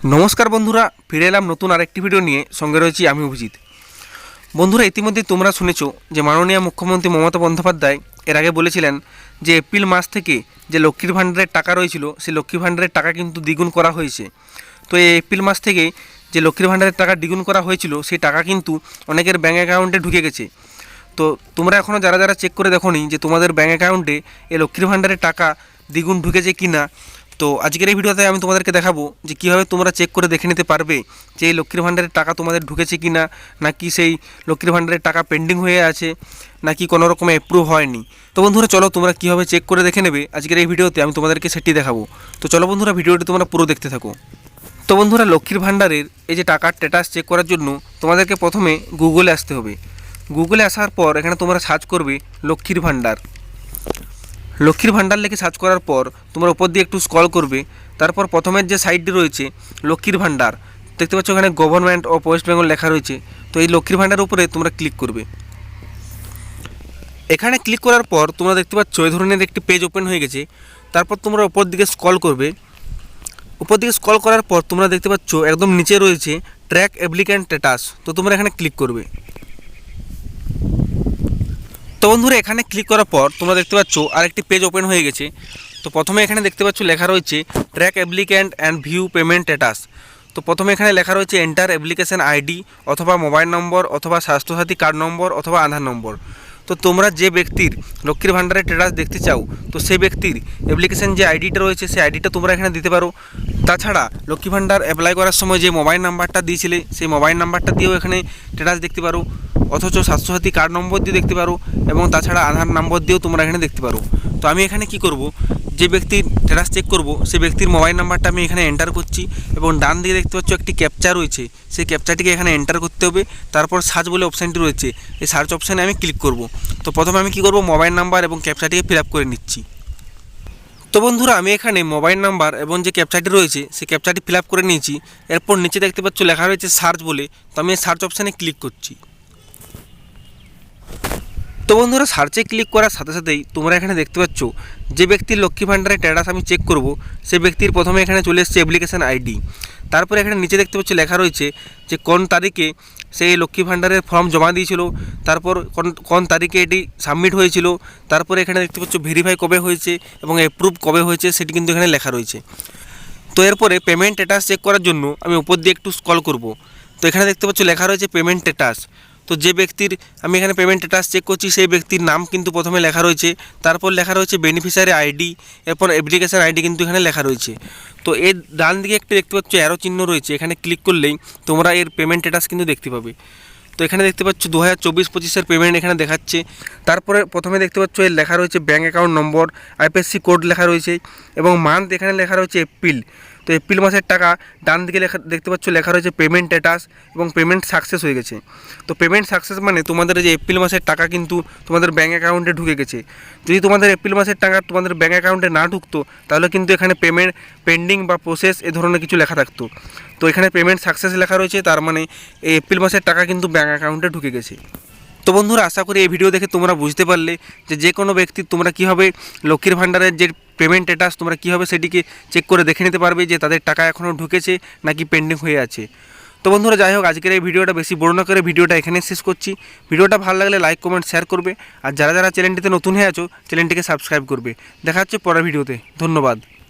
নমস্কার বন্ধুরা, ফিরে এলাম নতুন আরেকটি ভিডিও নিয়ে। সঙ্গে রয়েছি আমি অভিজিৎ। বন্ধুরা, ইতিমধ্যে তোমরা শুনেছো যে মাননীয় মুখ্যমন্ত্রী মমতা বন্দ্যোপাধ্যায় এর আগে বলেছিলেন যে এপ্রিল মাস থেকে যে লক্ষ্মীর ভাণ্ডারের টাকা রয়েছিল সেই লক্ষ্মীর ভাণ্ডারের টাকা কিন্তু দ্বিগুণ করা হয়েছে। তো এই এপ্রিল মাস থেকে যে লক্ষ্মীর ভাণ্ডারের টাকা দ্বিগুণ করা হয়েছিল সেই টাকা কিন্তু অনেকের ব্যাঙ্ক অ্যাকাউন্টে ঢুকে গেছে। তো তোমরা এখনও যারা যারা চেক করে দেখোনি যে তোমাদের ব্যাঙ্ক অ্যাকাউন্টে এই লক্ষ্মীর ভাণ্ডারের টাকা দ্বিগুণ ঢুকেছে কি না, তো আজকের এই ভিডিওতে আমি তোমাদেরকে দেখাবো যে কীভাবে তোমরা চেক করে দেখে নিতে পারবে যে এই লক্ষ্মীর ভাণ্ডারের টাকা তোমাদের ঢুকেছে কি না, নাকি সেই লক্ষ্মীর ভাণ্ডারের টাকা পেন্ডিং হয়ে আছে, নাকি কোনো রকম অ্যাপ্রুভ হয়নি। তো বন্ধুরা চলো তোমরা কীভাবে চেক করে দেখে নেবে আজকের এই ভিডিওতে আমি তোমাদেরকে সেটি দেখাবো। তো চলো বন্ধুরা ভিডিওটি তোমরা পুরো দেখতে থাকো। তো বন্ধুরা, লক্ষ্মীর ভাণ্ডারের এই যে টাকার স্ট্যাটাস চেক করার জন্য তোমাদেরকে প্রথমে গুগলে আসতে হবে। গুগলে আসার পর এখানে তোমরা সার্চ করবে লক্ষ্মীর ভাণ্ডার। লক্ষ্মীর ভাণ্ডার লিখে সার্চ করার পর তোমরা উপর দিয়ে একটু স্ক্রল করবে। তারপর প্রথমের যে সাইডটি রয়েছে লক্ষ্মীর ভাণ্ডার, দেখতে পাচ্ছ এখানে গভর্নমেন্ট অফ ওয়েস্ট বেঙ্গল লেখা রয়েছে। তো এই লক্ষ্মীর ভাণ্ডারের উপরে তোমরা ক্লিক করবে। এখানে ক্লিক করার পর তোমরা দেখতে পাচ্ছ এই ধরনের একটি পেজ ওপেন হয়ে গেছে। তারপর তোমরা উপর দিকে স্ক্রল করবে। উপর দিকে স্ক্রল করার পর তোমরা দেখতে পাচ্ছ একদম নিচে রয়েছে ট্র্যাক অ্যাপ্লিক্যান্ট স্ট্যাটাস। তো তোমরা এখানে ক্লিক করবে। তো বন্ধুরা, এখানে ক্লিক করার পর তোমরা দেখতে পাচ্ছ আরেকটি পেজ ওপেন হয়ে গেছে। তো প্রথমে এখানে দেখতে পাচ্ছ লেখা রয়েছে track applicant and view payment status. তো প্রথমে এখানে লেখা রয়েছে এন্টার অ্যাপ্লিকেশন আইডি অথবা মোবাইল নম্বর অথবা স্বাস্থ্যসাথী কার্ড নম্বর অথবা আধার নম্বর। তো তোমরা যে ব্যক্তির লক্ষ্মীর ভাণ্ডারের স্ট্যাটাস দেখতে চাও তো সেই ব্যক্তির অ্যাপ্লিকেশন যে আইডিটা রয়েছে সেই আইডিটা তোমরা এখানে দিতে পারো। তাছাড়া লক্ষ্মী ভাণ্ডার অ্যাপ্লাই করার সময় যে মোবাইল নাম্বারটা দিয়েছিলে সেই মোবাইল নাম্বারটা দিয়েও এখানে স্ট্যাটাস দেখতে পারো, অথচ স্বাস্থ্যসাথী কার্ড নম্বর দিয়ে দেখতে পারো, এবং তাছাড়া আধার নম্বর দিয়েও তোমরা এখানে দেখতে পারো। তো আমি এখানে কি করব, যে ব্যক্তির স্ট্যাটাস চেক করব সেই ব্যক্তির মোবাইল নাম্বারটা আমি এখানে এন্টার করছি, এবং ডান দিকে দেখতে পাচ্ছ একটি ক্যাপচা রয়েছে, সেই ক্যাপচাটিকে এখানে এন্টার করতে হবে। তারপর সার্চ বলে অপশানটি রয়েছে, এই সার্চ অপশানে আমি ক্লিক করব। তো প্রথমে আমি কি করব, মোবাইল নাম্বার এবং ক্যাপচাটিকে ফিল আপ করে নিচ্ছি। তো বন্ধুরা, আমি এখানে মোবাইল নাম্বার এবং যে ক্যাপচাটি রয়েছে সেই ক্যাপচাটি ফিল আপ করে নিয়েছি। এরপর নিচে দেখতে পাচ্ছ লেখা রয়েছে সার্চ বলে, তো আমি সার্চ অপশানে ক্লিক করছি। তো বন্ধুরা, সার্চে ক্লিক করার সাথে সাথেই তোমরা এখানে দেখতে পাচ্ছ যে ব্যক্তির লক্ষ্মী ভাণ্ডারের স্ট্যাটাস আমি চেক করব সেই ব্যক্তির প্রথমে এখানে চলে এসেছে অ্যাপ্লিকেশন আইডি। তারপরে এখানে নিচে দেখতে পাচ্ছ লেখা রয়েছে যে কোন তারিখে সেই লক্ষ্মী ভাণ্ডারের ফর্ম জমা দিয়েছিল, তারপর কোন তারিখে এটি সাবমিট হয়েছিল, তারপরে এখানে দেখতে পাচ্ছ ভেরিফাই কবে হয়েছে এবং অ্যাপ্রুভ কবে হয়েছে সেটি কিন্তু এখানে লেখা রয়েছে। তো এরপরে পেমেন্ট স্ট্যাটাস চেক করার জন্য আমি উপর দিয়ে একটু স্ক্রল করব। তো এখানে দেখতে পাচ্ছ লেখা রয়েছে পেমেন্ট স্ট্যাটাস। তো যে ব্যক্তির আমি এখানে পেমেন্ট স্ট্যাটাস চেক করছি সেই ব্যক্তির নাম কিন্তু প্রথমে লেখা রয়েছে, তারপর লেখা রয়েছে বেনিফিশিয়ারি আইডি, এরপর অ্যাপ্লিকেশন আইডি কিন্তু এখানে লেখা রয়েছে। তো এর ডান দিকে একটু দেখতে পাচ্ছ অ্যারো চিহ্ন রয়েছে, এখানে ক্লিক করলেই তোমরা এর পেমেন্ট স্ট্যাটাস কিন্তু দেখতে পাবে। তো এখানে দেখতে পাচ্ছ 2024-25-এর পেমেন্ট এখানে দেখাচ্ছে। তারপরে প্রথমে দেখতে পাচ্ছ এর লেখা রয়েছে bank account number, IFSC code লেখা রয়েছে, এবং মান্থ এখানে লেখা রয়েছে এপ্রিল। তো এপ্রিল মাসের টাকা ডান দিকে দেখতে পাচ্ছ লেখা রয়েছে পেমেন্ট স্ট্যাটাস, এবং পেমেন্ট সাকসেস হয়ে গেছে। তো পেমেন্ট সাকসেস মানে তোমাদের যে এপ্রিল মাসের টাকা কিন্তু তোমাদের ব্যাঙ্ক অ্যাকাউন্টে ঢুকে গেছে। যদি তোমাদের এপ্রিল মাসের টাকা তোমাদের ব্যাঙ্ক অ্যাকাউন্টে না ঢুকতো তাহলে কিন্তু এখানে পেমেন্ট পেন্ডিং বা প্রসেস এ ধরনের কিছু লেখা থাকতো। তো এখানে পেমেন্ট সাকসেস লেখা রয়েছে, তার মানে এই এপ্রিল মাসের টাকা কিন্তু ব্যাঙ্ক অ্যাকাউন্টে ঢুকে গেছে। তো বন্ধুরা, আশা করি এই ভিডিও দেখে তোমরা বুঝতে পারলে যে কোনো ব্যক্তি তোমরা কীভাবে লক্ষ্মীর ভাণ্ডারের যে পেমেন্ট স্ট্যাটাস তোমরা কীভাবে সেটিকে চেক করে দেখে নিতে পারবে যে তাদের টাকা এখনও ঢুকেছে নাকি পেন্ডিং হয়ে আছে। তো বন্ধুরা, যাই হোক, আজকের এই ভিডিওটা বেশি বড় না করে ভিডিওটা এখানে শেষ করছি। ভিডিওটা ভালো লাগলে লাইক কমেন্ট শেয়ার করবে, আর যারা যারা চ্যানেলটিতে নতুন হয়ে আছো চ্যানেলটিকে সাবস্ক্রাইব করবে। দেখা হচ্ছে পরের ভিডিওতে। ধন্যবাদ।